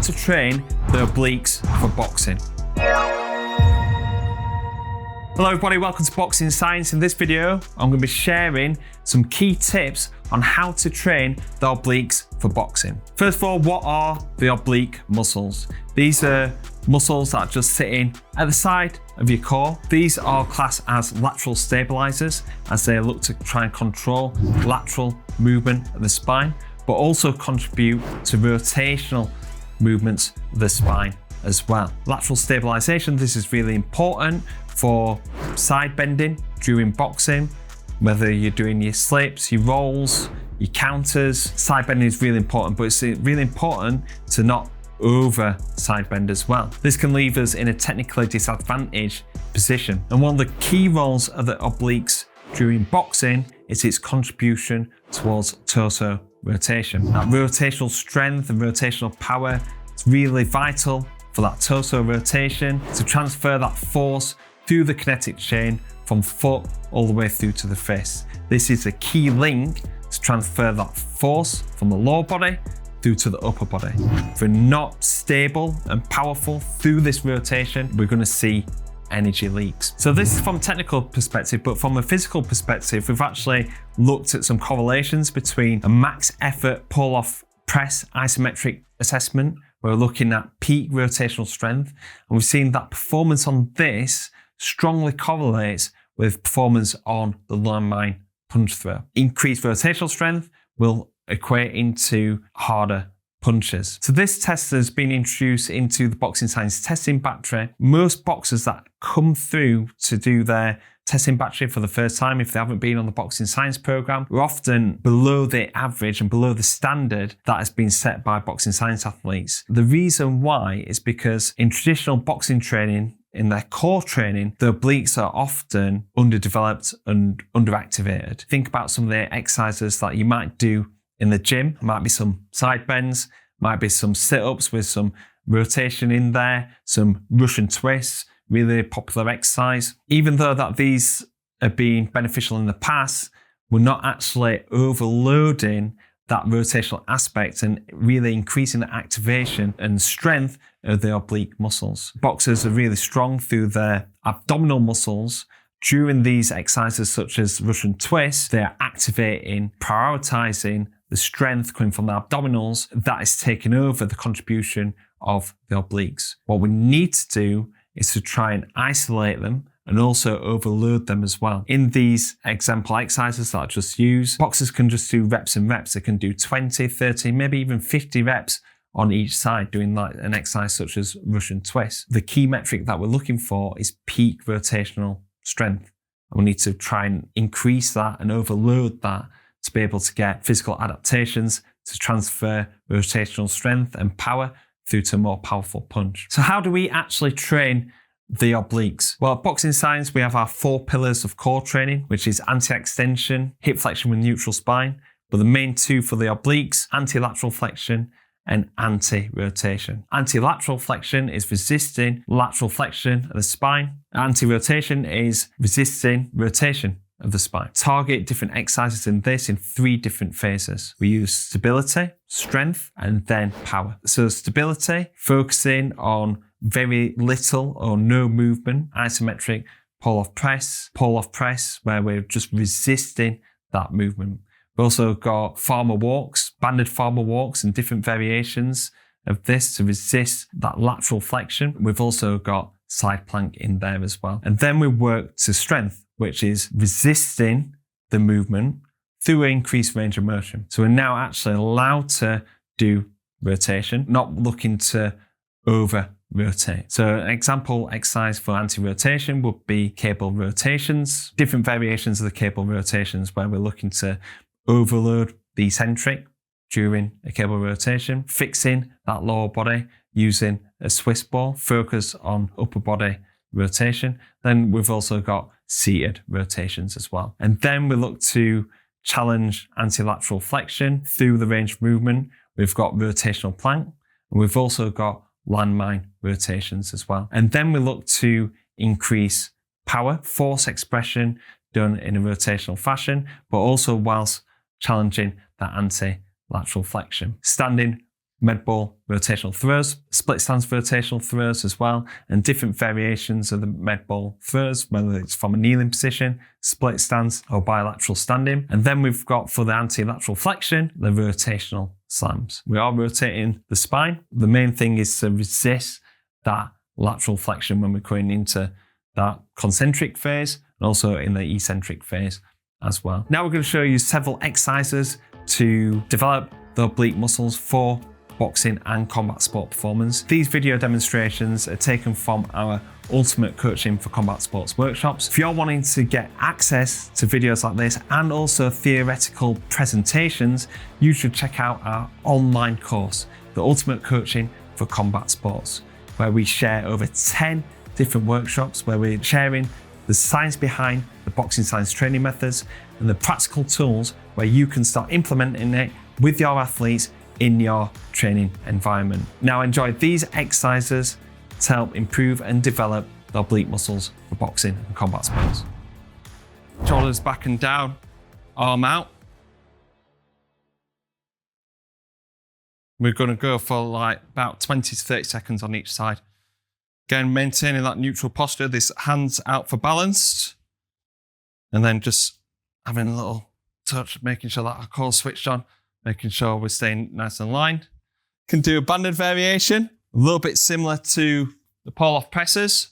to train the obliques for boxing. Hello everybody, welcome to Boxing Science. In this video, I'm going to be sharing some key tips on how to train the obliques for boxing. First of all, what are the oblique muscles? These are muscles that are just sitting at the side of your core. These are classed as lateral stabilizers as they look to try and control lateral movement of the spine, but also contribute to rotational movements of the spine as well. Lateral stabilization, this is really important for side bending during boxing, whether you're doing your slips, your rolls, your counters. Side bending is really important, but it's really important to not over side bend as well. This can leave us in a technically disadvantaged position. And one of the key roles of the obliques during boxing is its contribution towards torso rotation. That rotational strength and rotational power is really vital for that torso rotation to transfer that force through the kinetic chain from foot all the way through to the fist. This is a key link to transfer that force from the lower body through to the upper body. If we're not stable and powerful through this rotation, we're going to see energy leaks. So this is from a technical perspective, but from a physical perspective, we've actually looked at some correlations between a max effort pull-off press isometric assessment. We're looking at peak rotational strength, and we've seen that performance on this strongly correlates with performance on the landmine punch throw. Increased rotational strength will equate into harder punches. So this test has been introduced into the Boxing Science testing battery. Most boxers that come through to do their testing battery for the first time, if they haven't been on the Boxing Science program, are often below the average and below the standard that has been set by Boxing Science athletes. The reason why is because in traditional boxing training, in their core training, the obliques are often underdeveloped and underactivated. Think about some of the exercises that you might do in the gym. There might be some side bends, might be some sit-ups with some rotation in there, some Russian twists, really popular exercise. Even though that these have been beneficial in the past, we're not actually overloading that rotational aspect and really increasing the activation and strength of the oblique muscles. Boxers are really strong through their abdominal muscles. During these exercises such as Russian twists, they are activating, prioritizing the strength coming from the abdominals that is taking over the contribution of the obliques. What we need to do is to try and isolate them and also overload them as well. In these example exercises that I just used, boxers can just do reps and reps. They can do 20, 30, maybe even 50 reps on each side doing like an exercise such as Russian twist. The key metric that we're looking for is peak rotational strength. And we need to try and increase that and overload that to be able to get physical adaptations to transfer rotational strength and power through to a more powerful punch. So how do we actually train the obliques? Well, at Boxing Science, we have our 4 pillars of core training, which is anti-extension, hip flexion with neutral spine, but the main 2 for the obliques, anti-lateral flexion and anti-rotation. Anti-lateral flexion is resisting lateral flexion of the spine. Anti-rotation is resisting rotation of the spine. Target different exercises in this in 3 different phases. We use stability, strength, and then power. So stability, focusing on very little or no movement, isometric pull-off press, where we're just resisting that movement. We've also got farmer walks, banded farmer walks, and different variations of this to resist that lateral flexion. We've also got side plank in there as well. And then we work to strength, which is resisting the movement through increased range of motion. So we're now actually allowed to do rotation, not looking to over rotate. So an example exercise for anti-rotation would be cable rotations, different variations of the cable rotations where we're looking to overload the eccentric during a cable rotation, fixing that lower body using a Swiss ball, focus on upper body rotation. Then we've also got seated rotations as well. And then we look to challenge anti-lateral flexion through the range of movement. We've got rotational plank, and we've also got landmine rotations as well. And then we look to increase power, force expression done in a rotational fashion, but also whilst challenging that anti-lateral flexion. Standing med ball rotational throws, split stance rotational throws as well, and different variations of the med ball throws, whether it's from a kneeling position, split stance, or bilateral standing. And then we've got, for the anti-lateral flexion, the rotational slams. We are rotating the spine. The main thing is to resist that lateral flexion when we're going into that concentric phase and also in the eccentric phase as well. Now we're going to show you several exercises to develop the oblique muscles for boxing and combat sport performance. These video demonstrations are taken from our Ultimate Coaching for Combat Sports workshops. If you're wanting to get access to videos like this and also theoretical presentations, you should check out our online course, the Ultimate Coaching for Combat Sports, where we share over 10 different workshops where we're sharing the science behind the boxing science training methods and the practical tools where you can start implementing it with your athletes in your training environment. Now enjoy these exercises to help improve and develop the oblique muscles for boxing and combat sports. Shoulders back and down, arm out. We're going to go for like about 20 to 30 seconds on each side. Again, maintaining that neutral posture, this hands out for balance. And then just having a little touch, making sure that our core's switched on, making sure we're staying nice and aligned. Can do a banded variation, a little bit similar to the pull-off presses.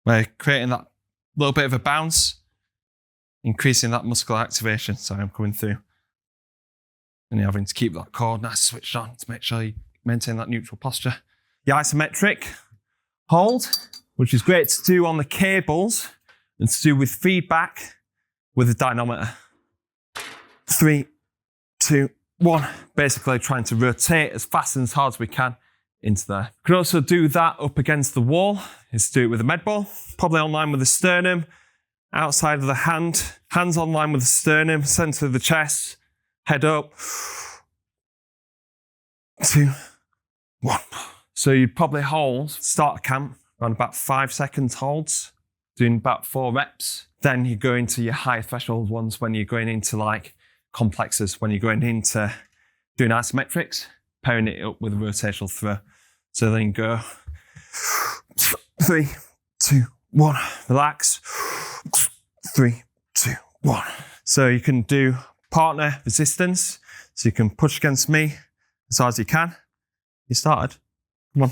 We're creating that little bit of a bounce, increasing that muscular activation. Sorry, I'm coming through. And you're having to keep that core nice switched on to make sure you maintain that neutral posture. The isometric hold, which is great to do on the cables and to do with feedback with the dynamometer. 3, 2, 1. Basically trying to rotate as fast and as hard as we can into there. We can also do that up against the wall. Is to do it with a med ball, probably on line with the sternum, outside of the hand, hands on line with the sternum, center of the chest, head up. 2, 1. So you'd probably hold, start a camp, around about 5 seconds holds, doing about 4 reps. Then you go into your high threshold ones when you're going into like complexes, when you're going into doing isometrics, pairing it up with a rotational throw. So then you go 3, 2, 1, relax. 3, 2, 1. So you can do partner resistance. So you can push against me as hard as you can. You started. Come on.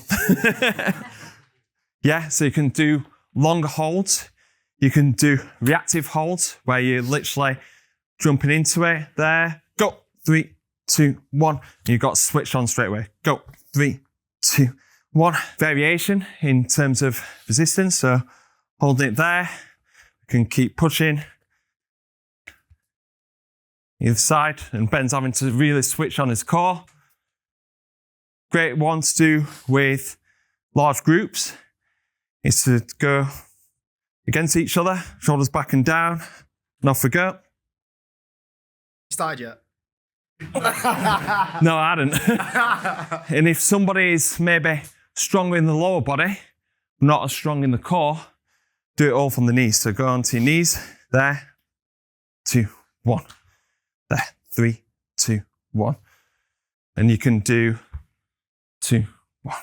Yeah, so you can do longer holds. You can do reactive holds where you're literally jumping into it. There. Go. 3, 2, 1. You've got switched on straight away. Go. 3, 2, 1. Variation in terms of resistance. So holding it there. You can keep pushing either side, and Ben's having to really switch on his core. Great one to do with large groups is to go against each other, shoulders back and down, and off we go. Started yet? No, I hadn't. And if somebody is maybe stronger in the lower body, not as strong in the core, do it all from the knees. So go onto your knees, there, 2, 1, there, 3, 2, 1. And you can do 2, 1,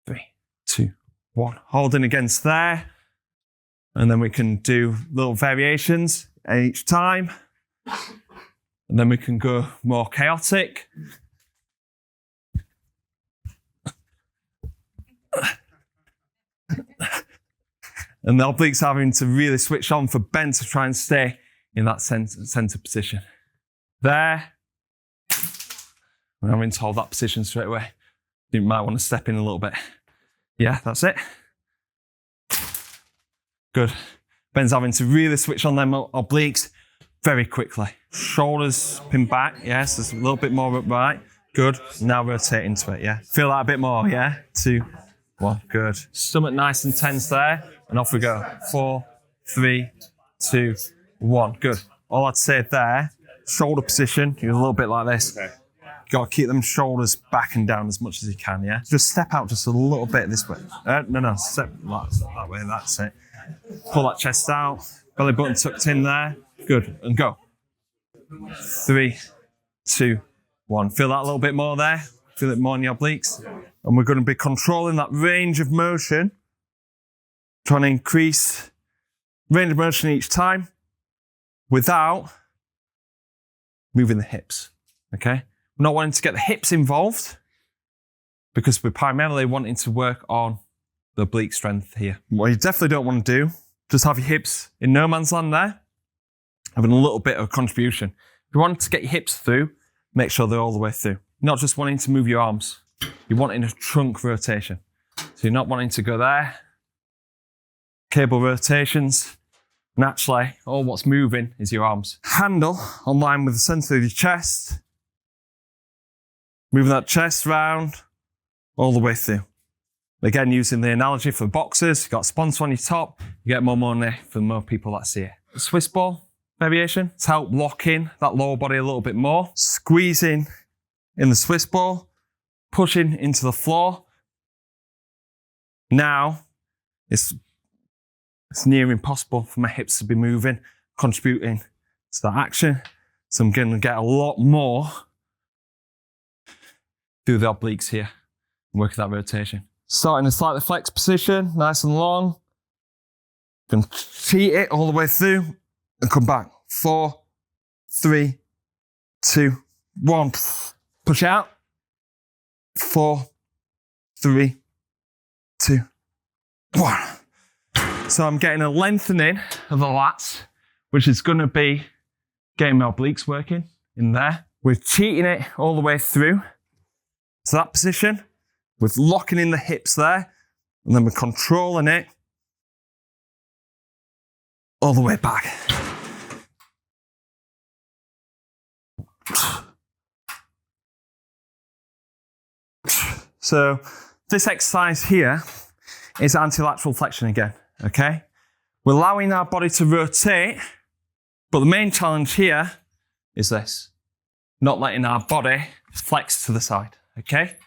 3, 2, 1. Holding against there. And then we can do little variations each time. And then we can go more chaotic. And the obliques having to really switch on for Ben to try and stay in that center position. There. I'm having to hold that position straight away. You might want to step in a little bit. Yeah, that's it. Good. Ben's having to really switch on them obliques very quickly. Shoulders pin back. Yes, there's a little bit more upright. Good. Now rotate into it, yeah. Feel that a bit more, yeah? 2, 1. Good. Stomach nice and tense there. And off we go. 4, 3, 2, 1. Good. All I'd say there, shoulder position, you're a little bit like this. Okay. You got to keep them shoulders back and down as much as you can, yeah? Just step out just a little bit this way. No, step that way, that's it. Pull that chest out, belly button tucked in there. Good, and go. 3, 2, 1. Feel that a little bit more there? Feel it more in your obliques? And we're going to be controlling that range of motion, trying to increase range of motion each time without moving the hips, okay? We're not wanting to get the hips involved because we're primarily wanting to work on the oblique strength here. What you definitely don't want to do, just have your hips in no man's land there, having a little bit of contribution. If you want to get your hips through, make sure they're all the way through. You're not just wanting to move your arms. You're wanting a trunk rotation. So you're not wanting to go there, cable rotations, and actually all what's moving is your arms. Handle on line with the center of your chest, moving that chest round all the way through. Again, using the analogy for boxers, you've got a sponsor on your top, you get more money for more people that see it. Swiss ball variation to help lock in that lower body a little bit more. Squeezing in the Swiss ball, pushing into the floor. Now, it's near impossible for my hips to be moving, contributing to that action. So I'm going to get a lot more through the obliques here, working that rotation. Starting in a slightly flexed position, nice and long. Going to cheat it all the way through and come back. 4, 3, 2, 1. Push out. 4, 3, 2, 1. So I'm getting a lengthening of the lats, which is going to be getting my obliques working in there. We're cheating it all the way through to that position. We're locking in the hips there, and then we're controlling it all the way back. So this exercise here is antilateral flexion again, okay? We're allowing our body to rotate, but the main challenge here is this, not letting our body flex to the side, okay?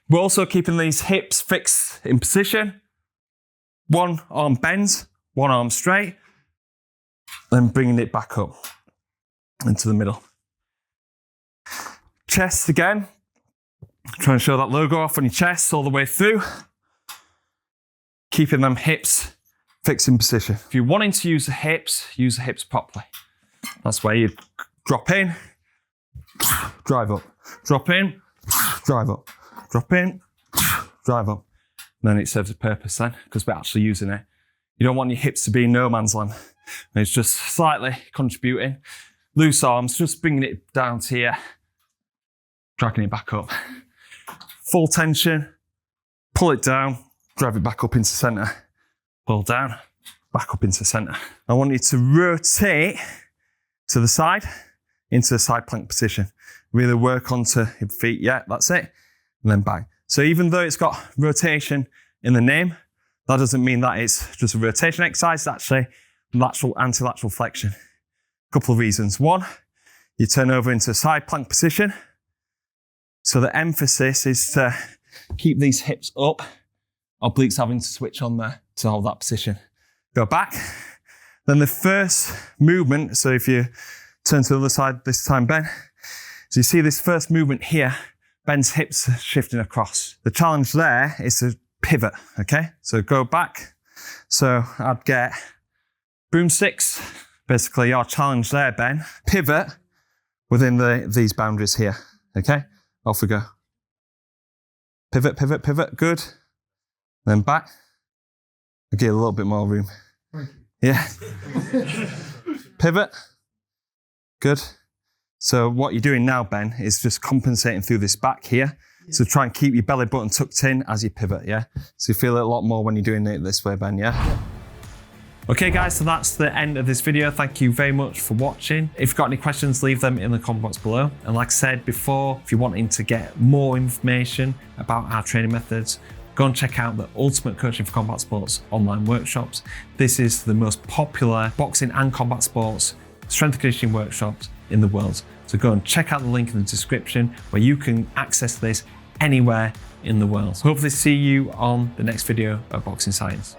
We're also keeping these hips fixed in position. One arm bends, one arm straight, then bringing it back up into the middle. Chest again. Try and show that logo off on your chest all the way through. Keeping them hips fixed in position. If you're wanting to use the hips properly. That's where you drop in, drive up, drop in, drive up, drop in, drive up. And then it serves a purpose then, because we're actually using it. You don't want your hips to be in no man's land. And it's just slightly contributing. Loose arms, just bringing it down to here, dragging it back up. Full tension, pull it down, drive it back up into center. Pull down, back up into center. I want you to rotate to the side, into the side plank position. Really work onto your feet, yeah, that's it. And then back. So even though it's got rotation in the name, that doesn't mean that it's just a rotation exercise, it's actually lateral, anti-lateral flexion. A couple of reasons. One, you turn over into a side plank position. So the emphasis is to keep these hips up, obliques having to switch on there to hold that position. Go back. Then the first movement, so if you turn to the other side this time, Ben, so you see this first movement here, Ben's hips are shifting across. The challenge there is to pivot, okay? So go back. So I'd get broomsticks, basically your challenge there, Ben. Pivot within these boundaries here, okay? Off we go. Pivot, pivot, pivot, good. Then back. I'll give you a little bit more room. Yeah. Pivot. Good. So what you're doing now, Ben, is just compensating through this back here. So try and keep your belly button tucked in as you pivot, yeah? So you feel it a lot more when you're doing it this way, Ben, yeah? Okay guys, so that's the end of this video. Thank you very much for watching. If you've got any questions, leave them in the comment box below. And like I said before, if you're wanting to get more information about our training methods, go and check out the Ultimate Coaching for Combat Sports online workshops. This is the most popular boxing and combat sports strength and conditioning workshops in the world. So go and check out the link in the description where you can access this anywhere in the world. Hopefully see you on the next video of Boxing Science.